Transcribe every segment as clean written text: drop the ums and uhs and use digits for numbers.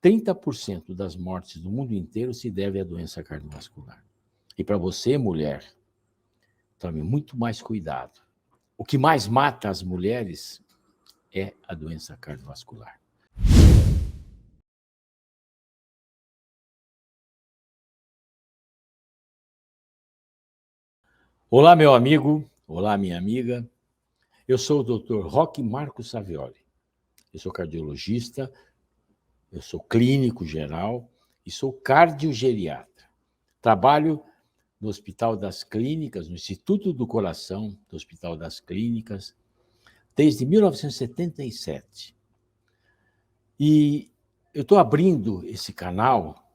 30% das mortes do mundo inteiro se deve à doença cardiovascular. E para você, mulher, tome muito mais cuidado. O que mais mata as mulheres é a doença cardiovascular. Olá, meu amigo. Olá, minha amiga. Eu sou o Dr. Roque Marcos Savioli. Eu sou cardiologista, eu sou clínico geral e sou cardiogeriatra. Trabalho no Hospital das Clínicas, no Instituto do Coração do Hospital das Clínicas, desde 1977. E eu estou abrindo esse canal,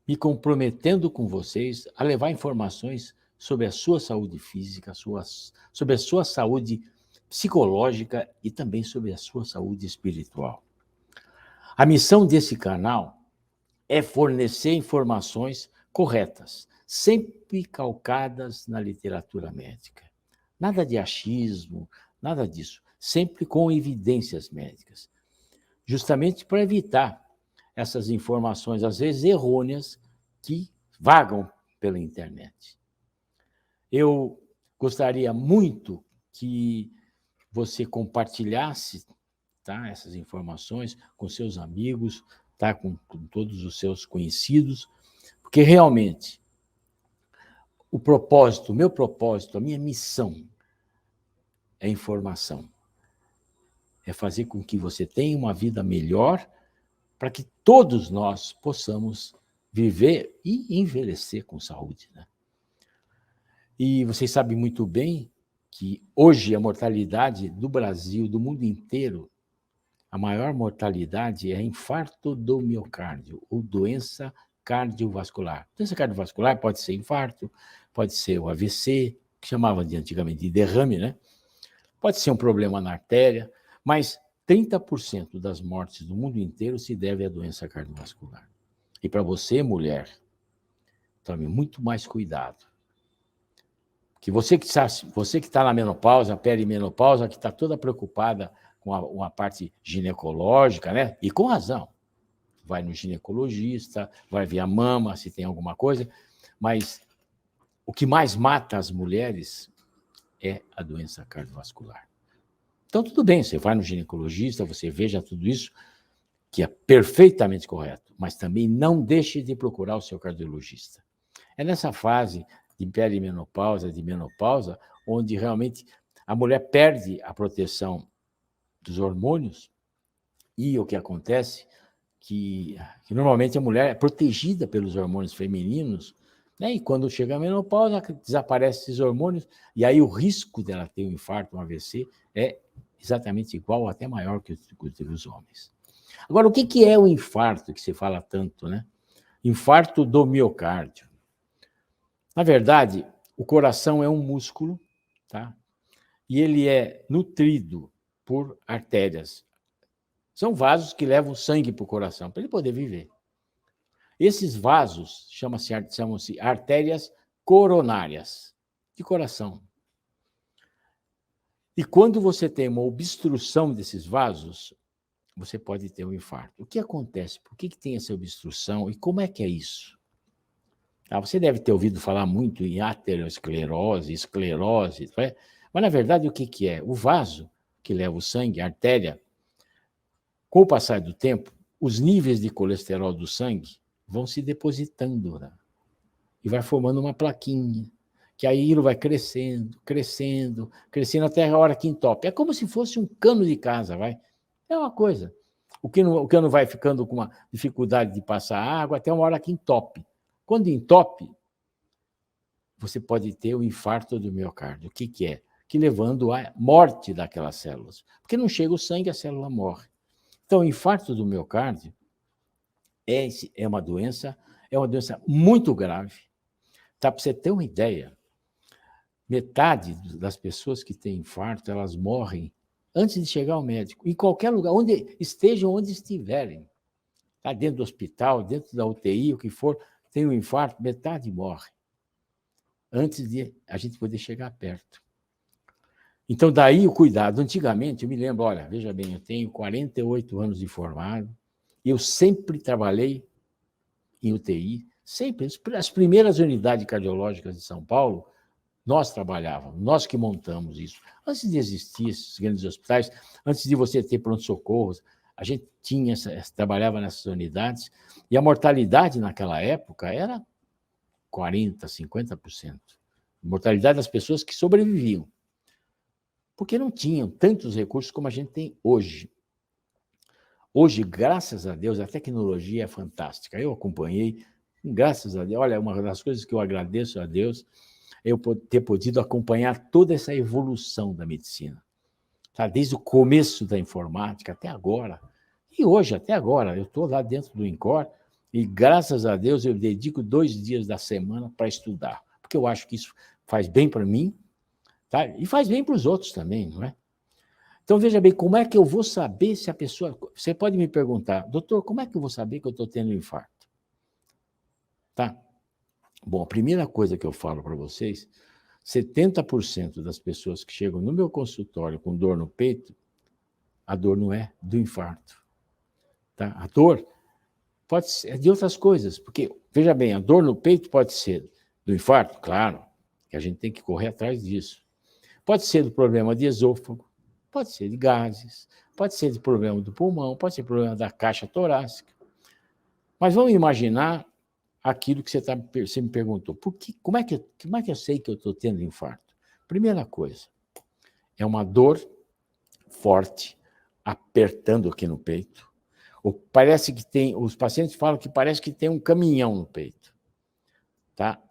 me comprometendo com vocês a levar informações sobre a sua saúde física, sobre a sua saúde psicológica e também sobre a sua saúde espiritual. A missão desse canal é fornecer informações corretas, sempre calcadas na literatura médica. Nada de achismo, nada disso. Sempre com evidências médicas. Justamente para evitar essas informações, às vezes errôneas, que vagam pela internet. Eu gostaria muito que você compartilhasse, tá, essas informações com seus amigos, tá, com todos os seus conhecidos, porque realmente o propósito, o meu propósito, a minha missão é informação. É fazer com que você tenha uma vida melhor para que todos nós possamos viver e envelhecer com saúde, né? E vocês sabem muito bem que hoje a mortalidade do Brasil, do mundo inteiro, a maior mortalidade é infarto do miocárdio, ou doença cardiovascular. Doença cardiovascular pode ser infarto, pode ser o AVC, que chamava de antigamente de derrame, né? Pode ser um problema na artéria, mas 30% das mortes do mundo inteiro se deve à doença cardiovascular. E para você, mulher, tome muito mais cuidado. Que você que está na menopausa, perimenopausa, que está toda preocupada com a parte ginecológica, né? E com razão. Vai no ginecologista, vai ver a mama, se tem alguma coisa, mas o que mais mata as mulheres é a doença cardiovascular. Então, tudo bem, você vai no ginecologista, você veja tudo isso, que é perfeitamente correto, mas também não deixe de procurar o seu cardiologista. É nessa fase de perimenopausa, de menopausa, onde realmente a mulher perde a proteção dos hormônios e o que acontece que normalmente a mulher é protegida pelos hormônios femininos, né? E quando chega a menopausa, desaparecem esses hormônios, e aí o risco dela ter um infarto, um AVC, é exatamente igual, até maior que o dos homens. Agora, o que é o infarto, que se fala tanto, né? Infarto do miocárdio. Na verdade, o coração é um músculo, tá? E ele é nutrido por artérias. São vasos que levam sangue para o coração, para ele poder viver. Esses vasos chamam-se artérias coronárias, de coração. E quando você tem uma obstrução desses vasos, você pode ter um infarto. O que acontece? Por que tem essa obstrução e como é que é isso? Você deve ter ouvido falar muito em aterosclerose, esclerose, mas na verdade o que é? O vaso que leva o sangue, a artéria, com o passar do tempo, os níveis de colesterol do sangue vão se depositando, né? E vai formando uma plaquinha, que aí ele vai crescendo, crescendo, crescendo até a hora que entope. É como se fosse um cano de casa, vai? É uma coisa. O cano vai ficando com uma dificuldade de passar água até uma hora que entope. Quando entope, você pode ter o infarto do miocárdio. O que é? Que levando à morte daquelas células. Porque não chega o sangue, a célula morre. Então, o infarto do miocárdio é uma doença muito grave. Tá, para você ter uma ideia, metade das pessoas que têm infarto, elas morrem antes de chegar ao médico, em qualquer lugar, onde estiverem. Tá, dentro do hospital, dentro da UTI, o que for, tem um infarto, metade morre antes de a gente poder chegar perto. Então, daí o cuidado. Antigamente, eu me lembro, olha, veja bem, eu tenho 48 anos de formado, Eu sempre trabalhei em UTI, sempre. As primeiras unidades cardiológicas de São Paulo, nós trabalhávamos, nós que montamos isso. Antes de existir esses grandes hospitais, antes de você ter pronto-socorros, a gente trabalhava nessas unidades, e a mortalidade naquela época era 40%, 50%. Mortalidade das pessoas que sobreviviam. Porque não tinham tantos recursos como a gente tem hoje. Hoje, graças a Deus, a tecnologia é fantástica. Eu acompanhei, graças a Deus, olha, uma das coisas que eu agradeço a Deus é eu ter podido acompanhar toda essa evolução da medicina. Tá? Desde o começo da informática até agora. E hoje, até agora, eu estou lá dentro do INCOR e, graças a Deus, eu dedico 2 dias da semana para estudar. Porque eu acho que isso faz bem para mim, tá? E faz bem para os outros também, não é? Então, veja bem, como é que eu vou saber se a pessoa... Você pode me perguntar, doutor, como é que eu vou saber que eu estou tendo um infarto? Tá? Bom, a primeira coisa que eu falo para vocês, 70% das pessoas que chegam no meu consultório com dor no peito, a dor não é do infarto. Tá? A dor pode ser de outras coisas, porque, veja bem, a dor no peito pode ser do infarto, claro, que a gente tem que correr atrás disso. Pode ser do problema de esôfago, pode ser de gases, pode ser de problema do pulmão, pode ser problema da caixa torácica. Mas vamos imaginar aquilo que você me perguntou. Como é que eu sei que eu estou tendo infarto? Primeira coisa, é uma dor forte, apertando aqui no peito. Parece que tem, os pacientes falam que parece que tem um caminhão no peito. Tá?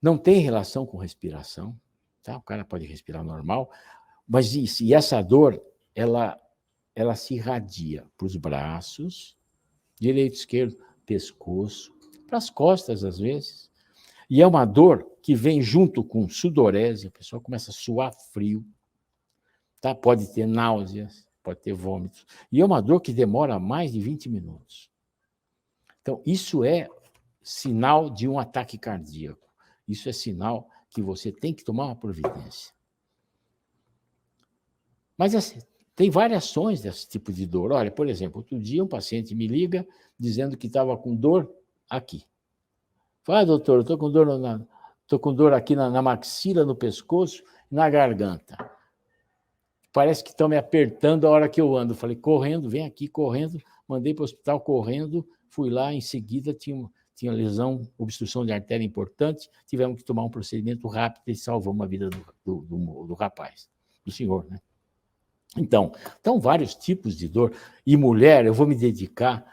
Não tem relação com respiração. Tá? O cara pode respirar normal, mas e essa dor, ela se irradia para os braços, direito, esquerdo, pescoço, para as costas, às vezes. E é uma dor que vem junto com sudorese, a pessoa começa a suar frio, tá? Pode ter náuseas, pode ter vômitos. E é uma dor que demora mais de 20 minutos. Então, isso é sinal de um ataque cardíaco. Isso é sinal que você tem que tomar uma providência. Mas assim, tem variações desse tipo de dor. Olha, por exemplo, outro dia um paciente me liga dizendo que estava com dor aqui. Fala, doutor, eu estou com dor aqui na maxila, no pescoço e na garganta. Parece que estão me apertando a hora que eu ando. Falei, correndo, vem aqui, correndo. Mandei para o hospital correndo, fui lá, em seguida tinha lesão, obstrução de artéria importante, tivemos que tomar um procedimento rápido e salvamos a vida do rapaz, do senhor, né? Então, vários tipos de dor. E mulher, eu vou me dedicar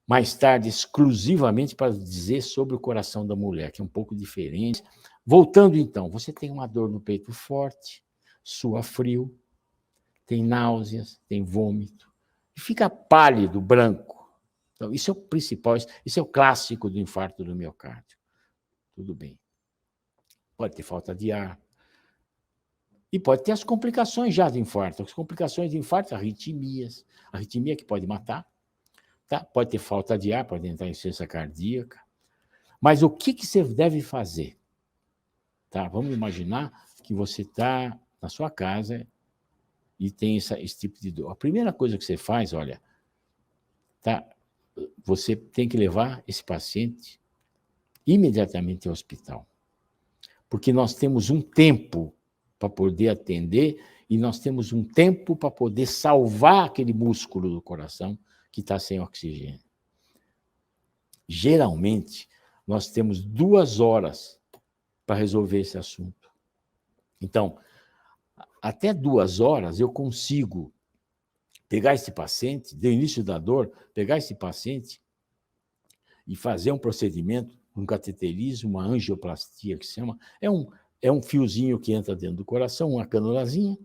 mais tarde exclusivamente para dizer sobre o coração da mulher, que é um pouco diferente. Voltando então, você tem uma dor no peito forte, sua frio, tem náuseas, tem vômito, e fica pálido, branco. Então, isso é o principal, isso é o clássico do infarto do miocárdio. Tudo bem. Pode ter falta de ar. E pode ter as complicações já do infarto. As complicações de infarto, arritmias. Arritmia que pode matar. Tá? Pode ter falta de ar, pode entrar em insuficiência cardíaca. Mas o que você deve fazer? Tá? Vamos imaginar que você está na sua casa e tem esse tipo de dor. A primeira coisa que você faz, olha, tá? Você tem que levar esse paciente imediatamente ao hospital. Porque nós temos um tempo para poder atender e nós temos um tempo para poder salvar aquele músculo do coração que está sem oxigênio. Geralmente, nós temos 2 horas para resolver esse assunto. Então, até 2 horas eu consigo pegar esse paciente, do início da dor, pegar esse paciente e fazer um procedimento, um cateterismo, uma angioplastia, que se chama, é um fiozinho que entra dentro do coração, uma canulazinha,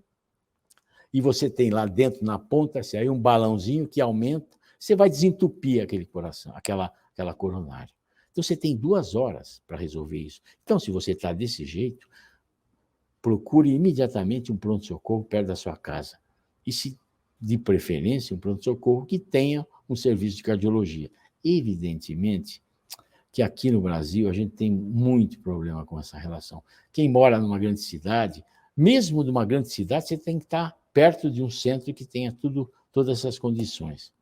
e você tem lá dentro, na ponta, aí um balãozinho que aumenta, você vai desentupir aquele coração, aquela coronária. Então, você tem 2 horas para resolver isso. Então, se você está desse jeito, procure imediatamente um pronto-socorro perto da sua casa. E, se de preferência, um pronto-socorro que tenha um serviço de cardiologia. Evidentemente que aqui no Brasil a gente tem muito problema com essa relação. Quem mora numa grande cidade, mesmo numa grande cidade, você tem que estar perto de um centro que tenha todas essas condições.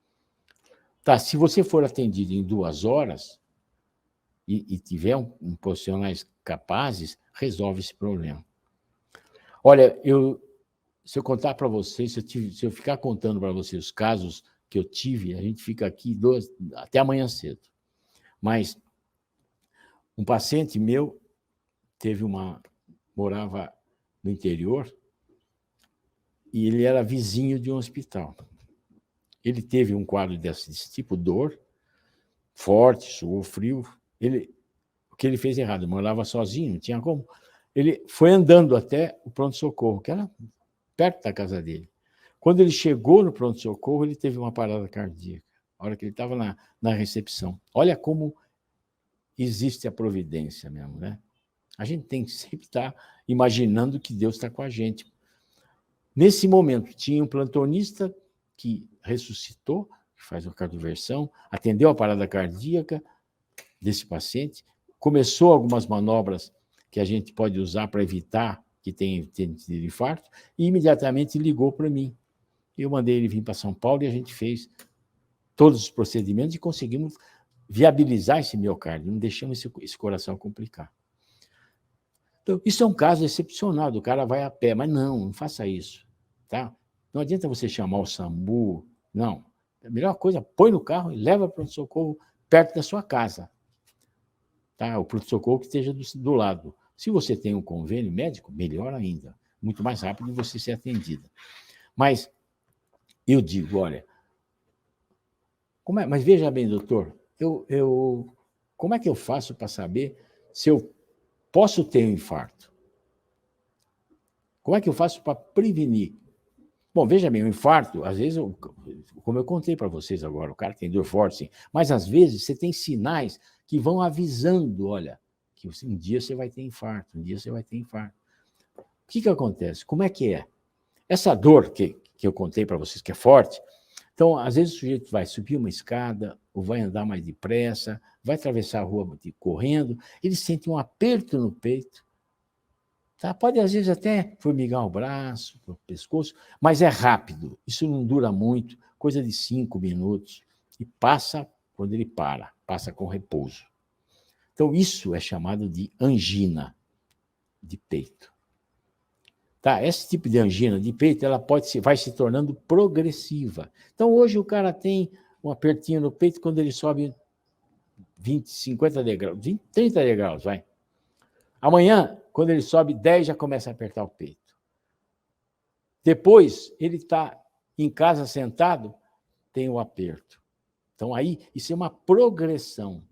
Tá, se você for atendido em 2 horas e tiver profissionais capazes, resolve esse problema. Olha, se eu contar para vocês, se eu ficar contando para vocês os casos que eu tive, a gente fica aqui até amanhã cedo. Mas um paciente meu morava no interior e ele era vizinho de um hospital. Ele teve um quadro desse tipo, dor, forte, suou frio. O que ele fez errado? Ele morava sozinho, não tinha como. Ele foi andando até o pronto-socorro, que era perto da casa dele. Quando ele chegou no pronto-socorro, ele teve uma parada cardíaca, a hora que ele estava na recepção. Olha como existe a providência mesmo, né? A gente tem que sempre estar imaginando que Deus está com a gente. Nesse momento, tinha um plantonista que ressuscitou, que faz a cardioversão, atendeu a parada cardíaca desse paciente, começou algumas manobras que a gente pode usar para evitar que tenha tido infarto, e imediatamente ligou para mim. Eu mandei ele vir para São Paulo e a gente fez todos os procedimentos e conseguimos viabilizar esse miocárdio, não deixamos esse coração complicar. Então, isso é um caso excepcional, o cara vai a pé, mas não faça isso. Tá? Não adianta você chamar o SAMU, não. A melhor coisa, põe no carro e leva para o pronto-socorro perto da sua casa. Tá? O pronto-socorro que esteja do lado. Se você tem um convênio médico, melhor ainda. Muito mais rápido de você ser atendida. Mas eu digo, olha, mas veja bem, doutor, como é que eu faço para saber se eu posso ter um infarto? Como é que eu faço para prevenir? Bom, veja bem, o infarto, às vezes, como eu contei para vocês agora, o cara tem dor forte, sim, mas às vezes você tem sinais que vão avisando, olha, que um dia você vai ter infarto, um dia você vai ter infarto. O que acontece? Como é que é? Essa dor que eu contei para vocês, que é forte, então, às vezes o sujeito vai subir uma escada, ou vai andar mais depressa, vai atravessar a rua correndo, ele sente um aperto no peito, tá? Pode, às vezes, até formigar o braço, o pescoço, mas é rápido, isso não dura muito, coisa de 5 minutos, e passa quando ele passa com repouso. Então, isso é chamado de angina de peito. Tá? Esse tipo de angina de peito ela vai se tornando progressiva. Então, hoje o cara tem um apertinho no peito quando ele sobe 20, 50 degraus, 20, 30 degraus, vai. Amanhã, quando ele sobe 10, já começa a apertar o peito. Depois, ele está em casa sentado, tem o aperto. Então, aí, isso é uma progressão.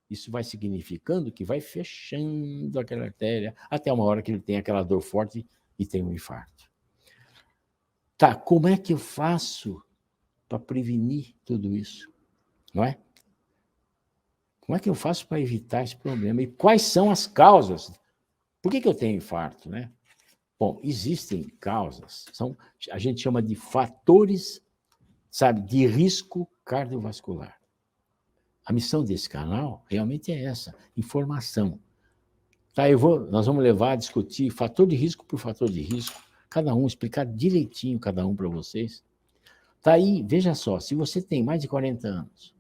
Isso vai significando que vai fechando aquela artéria até uma hora que ele tem aquela dor forte e tem um infarto. Tá, como é que eu faço para prevenir tudo isso? Não é? Como é que eu faço para evitar esse problema? E quais são as causas? Por que eu tenho infarto, né? Bom, existem causas, a gente chama de fatores, sabe, de risco cardiovascular. A missão desse canal realmente é essa, informação. Tá, nós vamos levar a discutir fator de risco por fator de risco, cada um, explicar direitinho cada um para vocês. Tá aí, veja só, se você tem mais de 40 anos,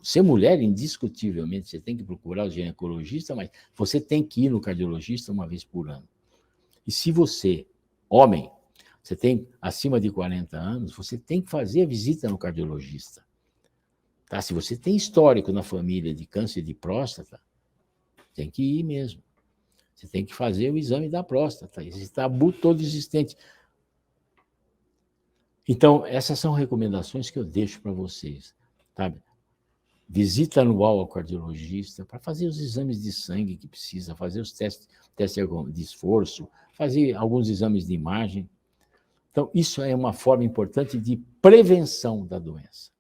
ser mulher, indiscutivelmente, você tem que procurar o ginecologista, mas você tem que ir no cardiologista uma vez por ano. E se você, homem, você tem acima de 40 anos, você tem que fazer a visita no cardiologista. Tá? Se você tem histórico na família de câncer de próstata, tem que ir mesmo. Você tem que fazer o exame da próstata. Esse tabu todo existente. Então, essas são recomendações que eu deixo para vocês. Sabe? Visita anual ao cardiologista para fazer os exames de sangue que precisa, fazer os testes de esforço, fazer alguns exames de imagem. Então, isso é uma forma importante de prevenção da doença.